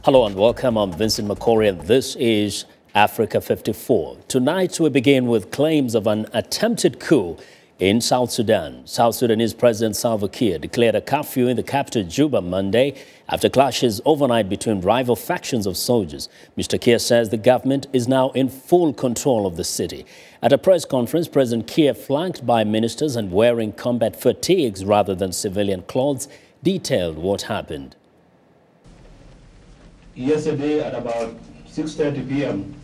Hello and welcome. I'm Vincent Makori and this is Africa 54. Tonight we begin with claims of an attempted coup in South Sudan. South Sudanese President Salva Kiir declared a curfew in the capital Juba Monday after clashes overnight between rival factions of soldiers. Mr. Kiir says the government is now in full control of the city. At a press conference, President Kiir, flanked by ministers and wearing combat fatigues rather than civilian clothes, detailed what happened. Yesterday at about 6:30 p.m.,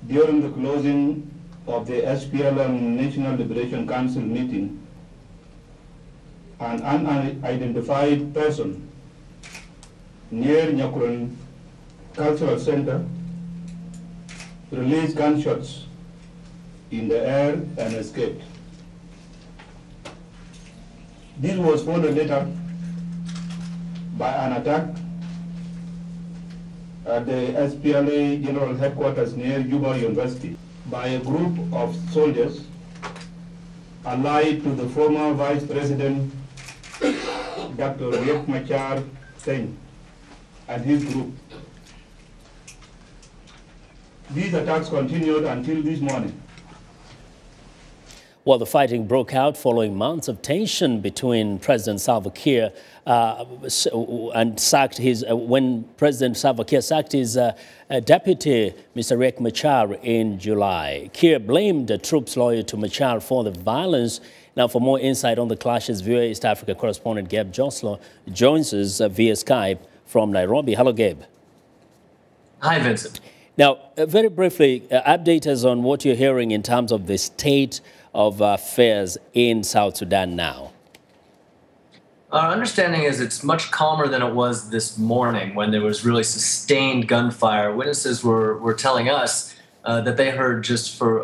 during the closing of the SPLM National Liberation Council meeting, an unidentified person near Nyakuran Cultural Center released gunshots in the air and escaped. This was followed later by an attack at the SPLA General Headquarters near Juba University by a group of soldiers allied to the former Vice President Dr. Riek Machar Singh and his group. These attacks continued until this morning. Well, the fighting broke out following months of tension between President Salva Kiir and sacked his when President Salva Kiir sacked his deputy, Mr. Riek Machar, in July. Kiir blamed the troops loyal to Machar for the violence. Now, for more insight on the clashes, viewer East Africa correspondent Gabe Joselow joins us via Skype from Nairobi. Hello, Gabe. Hi, Vincent. Now, very briefly, update us on what you're hearing in terms of the state of affairs in South Sudan now. Our understanding is it's much calmer than it was this morning when there was really sustained gunfire. Witnesses were telling us that they heard just for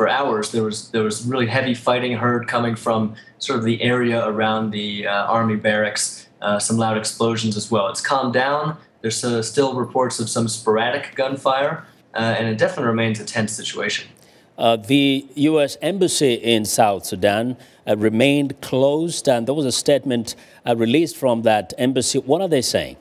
hours there was really heavy fighting heard coming from sort of the area around the army barracks. Some loud explosions as well. It's calmed down. There's still reports of some sporadic gunfire, and it definitely remains a tense situation. The U.S. Embassy in South Sudan remained closed, and there was a statement released from that embassy. What are they saying?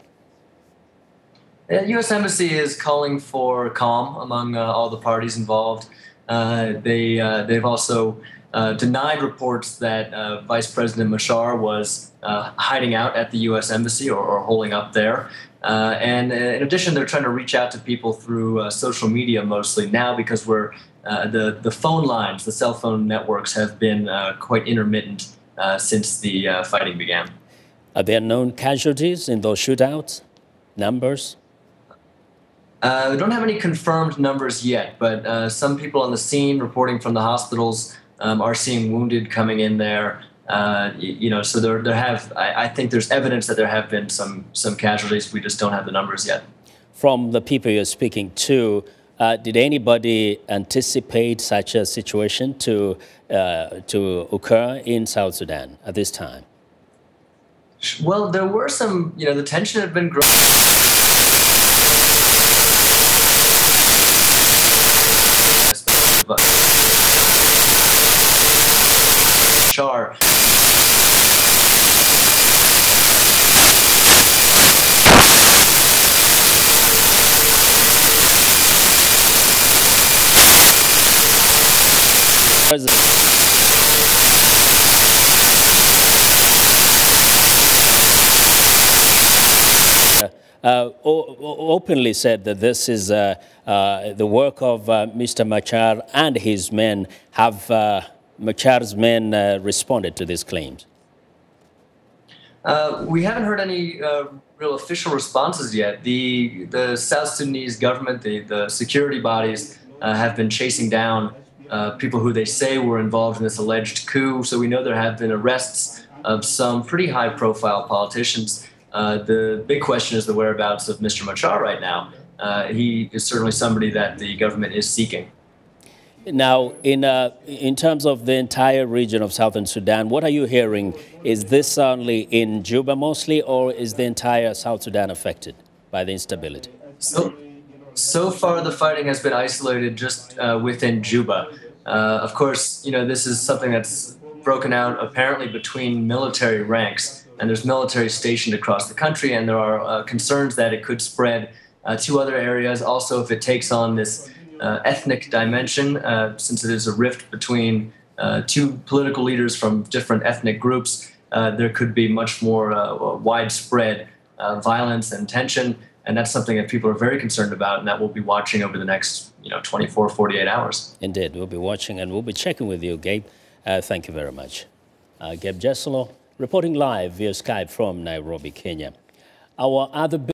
The U.S. Embassy is calling for calm among all the parties involved. They've also denied reports that Vice President Machar was hiding out at the U.S. Embassy or holding up there. And in addition, they're trying to reach out to people through social media mostly now because the phone lines, the cell phone networks have been quite intermittent since the fighting began. Are there known casualties in those shootouts? Numbers? We don't have any confirmed numbers yet, but some people on the scene reporting from the hospitals are seeing wounded coming in there. So I think there's evidence that there have been some casualties. We just don't have the numbers yet. From the people you're speaking to, did anybody anticipate such a situation to occur in South Sudan at this time? Well, there were some, the tension had been growing. Char. Openly said that this is the work of Mr. Machar and his men. Have Machar's men responded to these claims? We haven't heard any real official responses yet. The South Sudanese government, the security bodies, have been chasing down people who they say were involved in this alleged coup. So we know there have been arrests of some pretty high-profile politicians. The big question is the whereabouts of Mr. Machar right now. He is certainly somebody that the government is seeking. Now, in terms of the entire region of Southern Sudan, what are you hearing? Is this only in Juba mostly, or is the entire South Sudan affected by the instability? So far, the fighting has been isolated just within Juba. Of course, this is something that's broken out apparently between military ranks. and there's military stationed across the country, and there are concerns that it could spread to other areas. Also, if it takes on this ethnic dimension, since it is a rift between two political leaders from different ethnic groups, there could be much more widespread violence and tension. And that's something that people are very concerned about, and that we'll be watching over the next 24, 48 hours. Indeed, we'll be watching and we'll be checking with you, Gabe. Thank you very much. Gabe Joselow reporting live via Skype from Nairobi, Kenya. Our other